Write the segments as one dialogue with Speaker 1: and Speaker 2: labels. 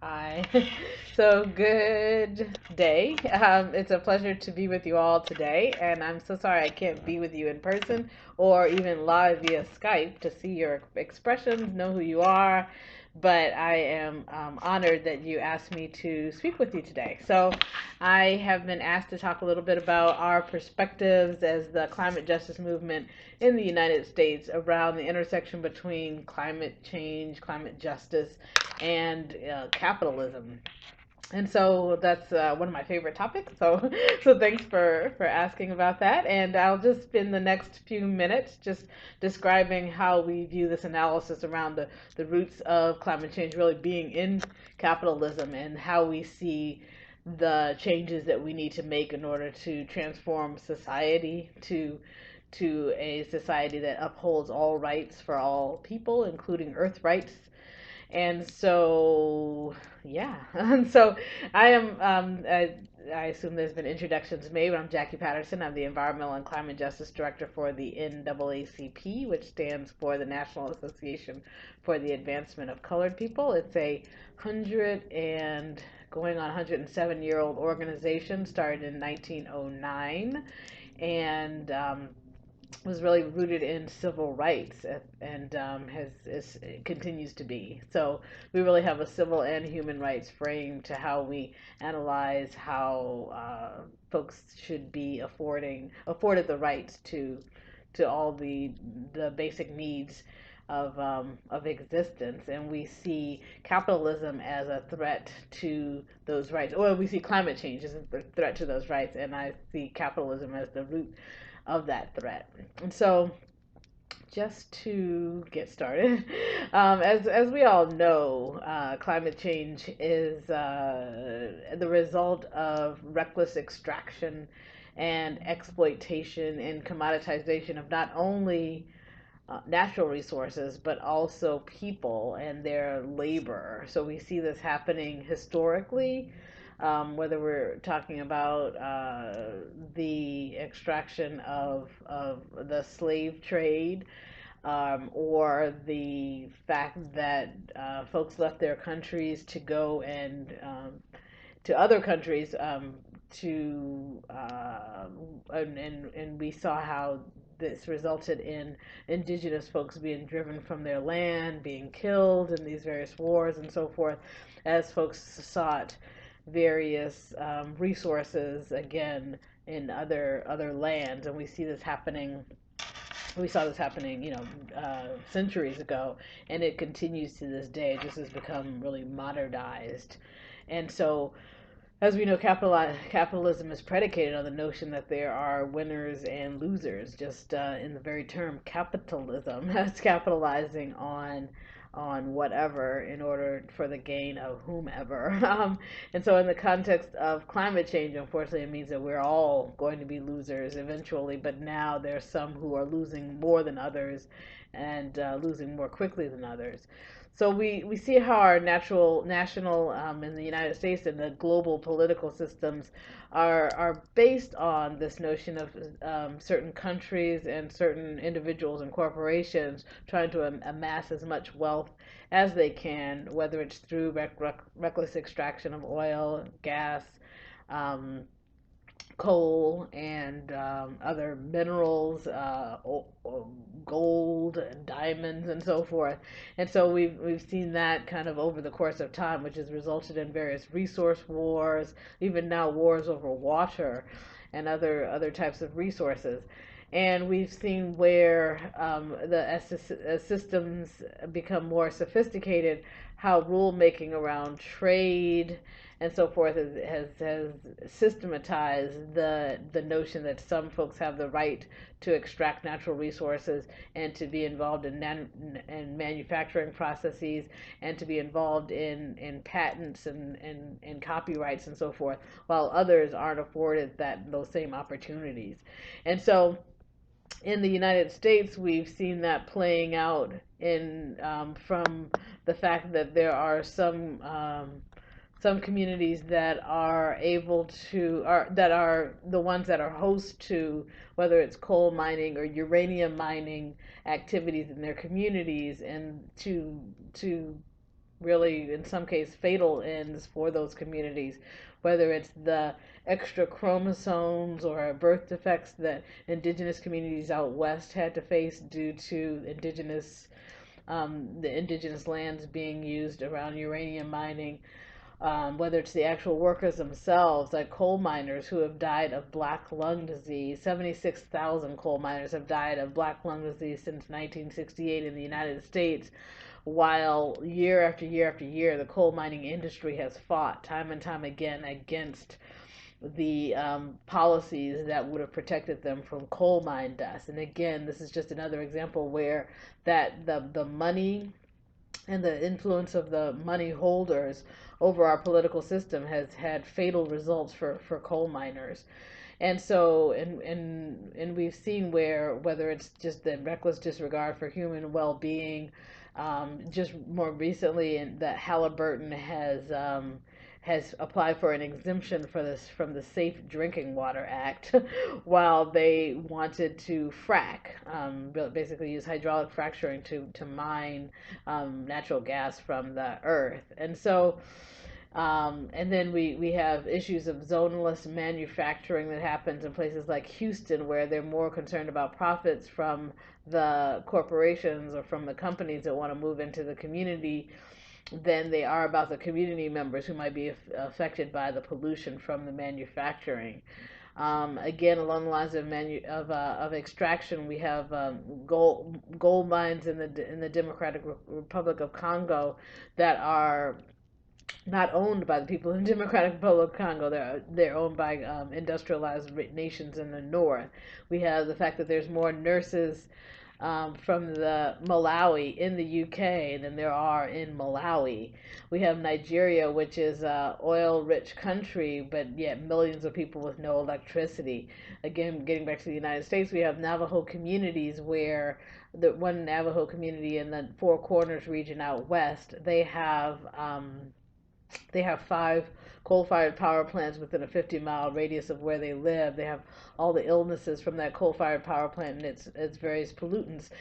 Speaker 1: Hi. So good day. It's a pleasure to be with you all today, and I'm so sorry I can't be with you in person or even live via Skype to see your expressions, know who you are, but I am honored that you asked me to speak with you today. So I have been asked to talk a little bit about our perspectives as the climate justice movement in the United States around the intersection between climate change, climate justice, and capitalism. And so that's one of my favorite topics. So, so thanks for asking about that. And I'll just spend the next few minutes just describing how we view this analysis around the roots of climate change really being in capitalism and how we see the changes that we need to make in order to transform society to a society that upholds all rights for all people, including earth rights. And so, yeah. And so I am, I assume there's been introductions made, but I'm Jacqui Patterson. I'm the Environmental and Climate Justice Director for the NAACP, which stands for the National Association for the Advancement of Colored People. It's a 107-year-old organization started in 1909, and was really rooted in civil rights, and continues to be. So we really have a civil and human rights frame to how we analyze how folks should be afforded the rights to all the basic needs of existence. And we see capitalism as a threat to those rights, or we see climate change as a threat to those rights, and I see capitalism as the root of that threat. And so, just to get started, as we all know, climate change is the result of reckless extraction and exploitation and commoditization of not only natural resources, but also people and their labor. So we see this happening historically, whether we're talking about the extraction of the slave trade, or the fact that folks left their countries to go to other countries, and we saw how this resulted in indigenous folks being driven from their land, being killed in these various wars and so forth, as folks sought various resources again in other lands. And we saw this happening, centuries ago, and it continues to this day. It just has become really modernized. And so, as we know, capitalism is predicated on the notion that there are winners and losers. Just in the very term capitalism, that's capitalizing on whatever in order for the gain of whomever. And so, in the context of climate change, unfortunately, it means that we're all going to be losers eventually. But now there's some who are losing more than others, and losing more quickly than others. So we see how our national in the United States and the global political systems are based on this notion of certain countries and certain individuals and corporations trying to amass as much wealth as they can, whether it's through reckless extraction of oil, gas, um, coal, and other minerals, gold and diamonds and so forth. And so we've seen that kind of over the course of time, which has resulted in various resource wars, even now wars over water and other types of resources. And we've seen where the systems become more sophisticated, how rulemaking around trade and so forth has systematized the notion that some folks have the right to extract natural resources and to be involved in manufacturing processes and to be involved in patents and copyrights and so forth, while others aren't afforded those same opportunities. And so in the United States, we've seen that playing out in from the fact that there are some communities that are able to are that are the ones that are host to whether it's coal mining or uranium mining activities in their communities, and to really, in some cases, fatal ends for those communities, whether it's the extra chromosomes or birth defects that indigenous communities out west had to face due to the indigenous lands being used around uranium mining, whether it's the actual workers themselves, like coal miners who have died of black lung disease. 76,000 coal miners have died of black lung disease since 1968 in the United States, while year after year after year, the coal mining industry has fought time and time again against the policies that would have protected them from coal mine dust. And again, this is just another example where the money and the influence of the money holders over our political system has had fatal results for coal miners. And so, and we've seen where, whether it's just the reckless disregard for human well-being, just more recently, in that Halliburton has applied for an exemption for this from the Safe Drinking Water Act, while they wanted to frack, basically use hydraulic fracturing to mine natural gas from the earth. And so, and then we have issues of zoneless manufacturing that happens in places like Houston, where they're more concerned about profits from the corporations or from the companies that want to move into the community than they are about the community members who might be affected by the pollution from the manufacturing. Again, along the lines of extraction, we have gold mines in the Democratic Republic of Congo that are not owned by the people in the Democratic Republic of Congo. They're owned by industrialized nations in the north. We have the fact that there's more nurses from the Malawi in the UK than there are in Malawi. We have Nigeria, which is a oil-rich country, but yet millions of people with no electricity. Again, getting back to the United States, we have Navajo communities where the one Navajo community in the Four Corners region out west, they have 5 coal-fired power plants within a 50-mile radius of where they live. They have all the illnesses from that coal-fired power plant and its various pollutants.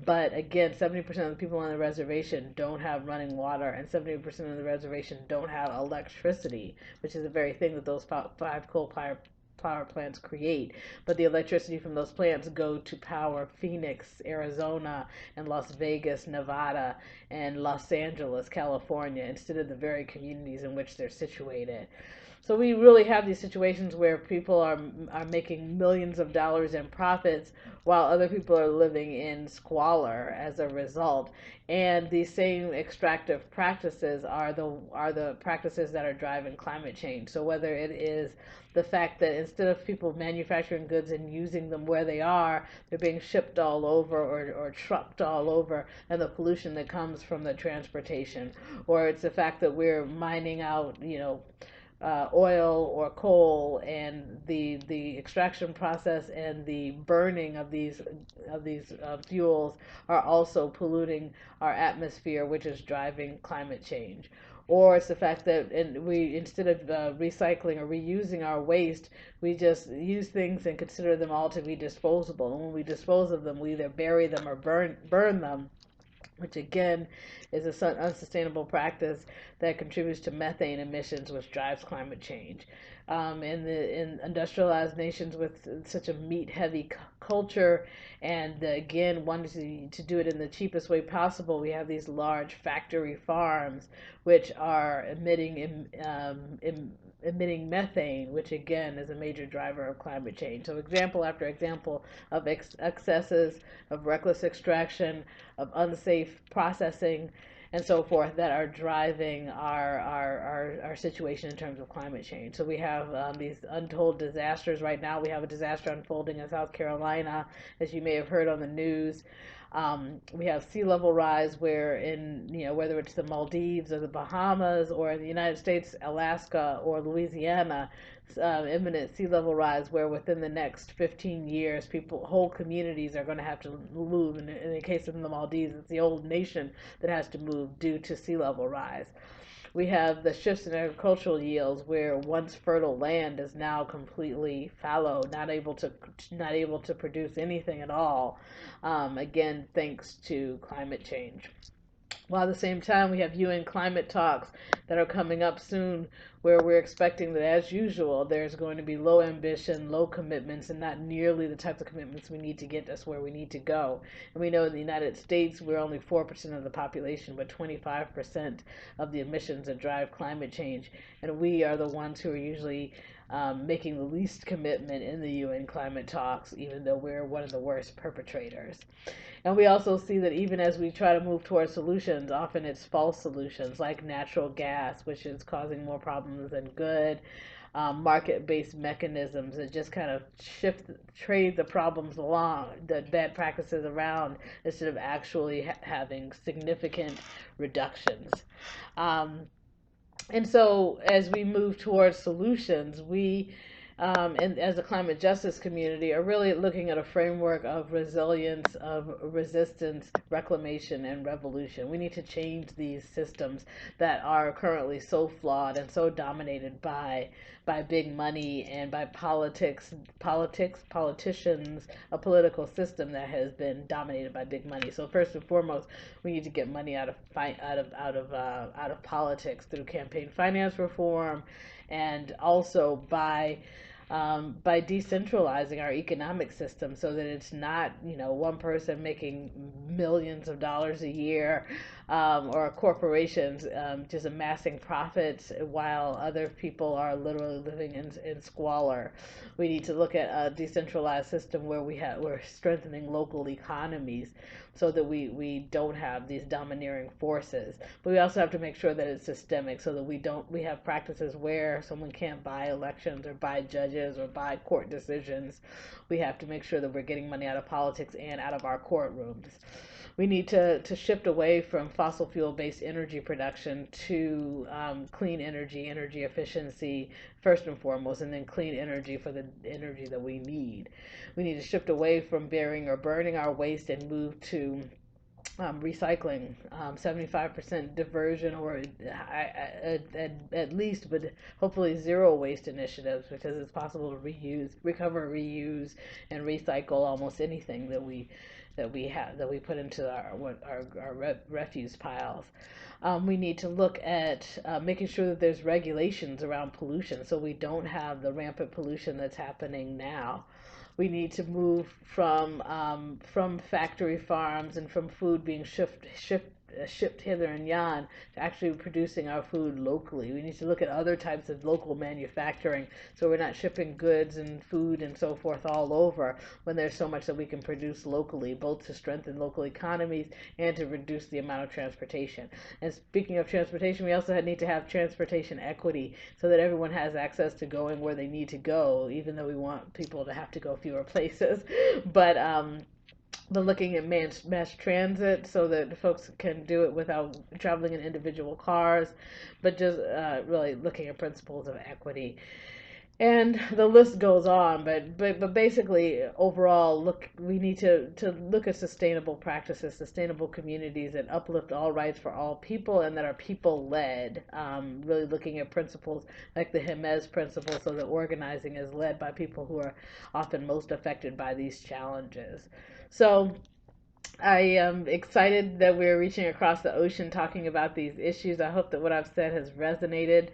Speaker 1: But again, 70% of the people on the reservation don't have running water, and 70% of the reservation don't have electricity, which is the very thing that those 5 coal-fired power plants create. But the electricity from those plants go to power Phoenix, Arizona, and Las Vegas, Nevada, and Los Angeles, California, instead of the very communities in which they're situated. So we really have these situations where people are making millions of dollars in profits while other people are living in squalor as a result. And these same extractive practices are the practices that are driving climate change. So whether it is the fact that instead of people manufacturing goods and using them where they are, they're being shipped all over or trucked all over, and the pollution that comes from the transportation, or it's the fact that we're mining out, oil or coal, and the extraction process and the burning of these fuels are also polluting our atmosphere, which is driving climate change. Or it's the fact that we, instead of recycling or reusing our waste, we just use things and consider them all to be disposable. And when we dispose of them, we either bury them or burn them, which again is an unsustainable practice that contributes to methane emissions, which drives climate change. In industrialized nations with such a meat-heavy culture, and again wanting to do it in the cheapest way possible, we have these large factory farms which are emitting methane, which again is a major driver of climate change. So example after example of excesses, of reckless extraction, of unsafe processing, and so forth, that are driving our situation in terms of climate change. So we have these untold disasters right now. We have a disaster unfolding in South Carolina, as you may have heard on the news. We have sea level rise, where whether it's the Maldives or the Bahamas, or in the United States, Alaska or Louisiana, imminent sea level rise, where within the next 15 years, whole communities are going to have to move. In the case of the Maldives, it's the old nation that has to move due to sea level rise. We have the shifts in agricultural yields, where once fertile land is now completely fallow, not able to produce anything at all. Again, thanks to climate change. While at the same time, we have UN climate talks that are coming up soon, where we're expecting that, as usual, there's going to be low ambition, low commitments, and not nearly the types of commitments we need to get us where we need to go. And we know in the United States, we're only 4% of the population, but 25% of the emissions that drive climate change. And we are the ones who are usually making the least commitment in the UN climate talks, even though we're one of the worst perpetrators. And we also see that even as we try to move towards solutions, often it's false solutions like natural gas, which is causing more problems than good. Market-based mechanisms that just kind of trade the problems along, the bad practices around, instead of actually having significant reductions. Um, and so, as we move towards solutions, and as a climate justice community, are really looking at a framework of resilience, of resistance, reclamation, and revolution. We need to change these systems that are currently so flawed and so dominated by big money and by politicians, a political system that has been dominated by big money. So first and foremost, we need to get money out of politics through campaign finance reform, and also by decentralizing our economic system so that it's not, one person making millions of dollars a year, or corporations just amassing profits while other people are literally living in squalor. We need to look at a decentralized system where we're strengthening local economies so that we don't have these domineering forces. But we also have to make sure that it's systemic so that we have practices where someone can't buy elections or buy judges or buy court decisions. We have to make sure that we're getting money out of politics and out of our courtrooms. We need to shift away from fossil fuel based energy production to clean energy efficiency first and foremost, and then clean energy for the energy that we need. We need to shift away from burying or burning our waste and move to recycling, 75% diversion, or at least, but hopefully zero waste initiatives, because it's possible to recover, reuse, and recycle almost anything that we put into our refuse piles. We need to look at making sure that there's regulations around pollution so we don't have the rampant pollution that's happening now. We need to move from factory farms and from food being shipped hither and yon to actually producing our food locally. We need to look at other types of local manufacturing so we're not shipping goods and food and so forth all over when there's so much that we can produce locally, both to strengthen local economies and to reduce the amount of transportation. And speaking of transportation, we also need to have transportation equity so that everyone has access to going where they need to go, even though we want people to have to go fewer places. But looking at mass transit so that folks can do it without traveling in individual cars, but just really looking at principles of equity. And the list goes on, but basically, overall, we need to look at sustainable practices, sustainable communities that uplift all rights for all people and that are people led. Really looking at principles like the Jimenez principle, so that organizing is led by people who are often most affected by these challenges. So I am excited that we're reaching across the ocean talking about these issues. I hope that what I've said has resonated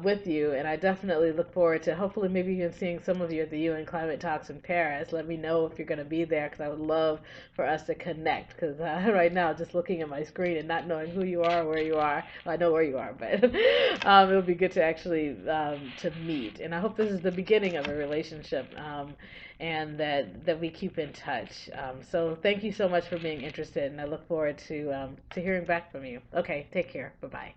Speaker 1: with you, and I definitely look forward to hopefully maybe even seeing some of you at the UN Climate Talks in Paris. Let me know if you're going to be there, because I would love for us to connect, because right now, just looking at my screen and not knowing who you are or where you are, well, I know where you are, but it would be good to actually to meet. And I hope this is the beginning of a relationship, and that we keep in touch. So thank you so much for being interested, and I look forward to hearing back from you. Okay, take care. Bye-bye.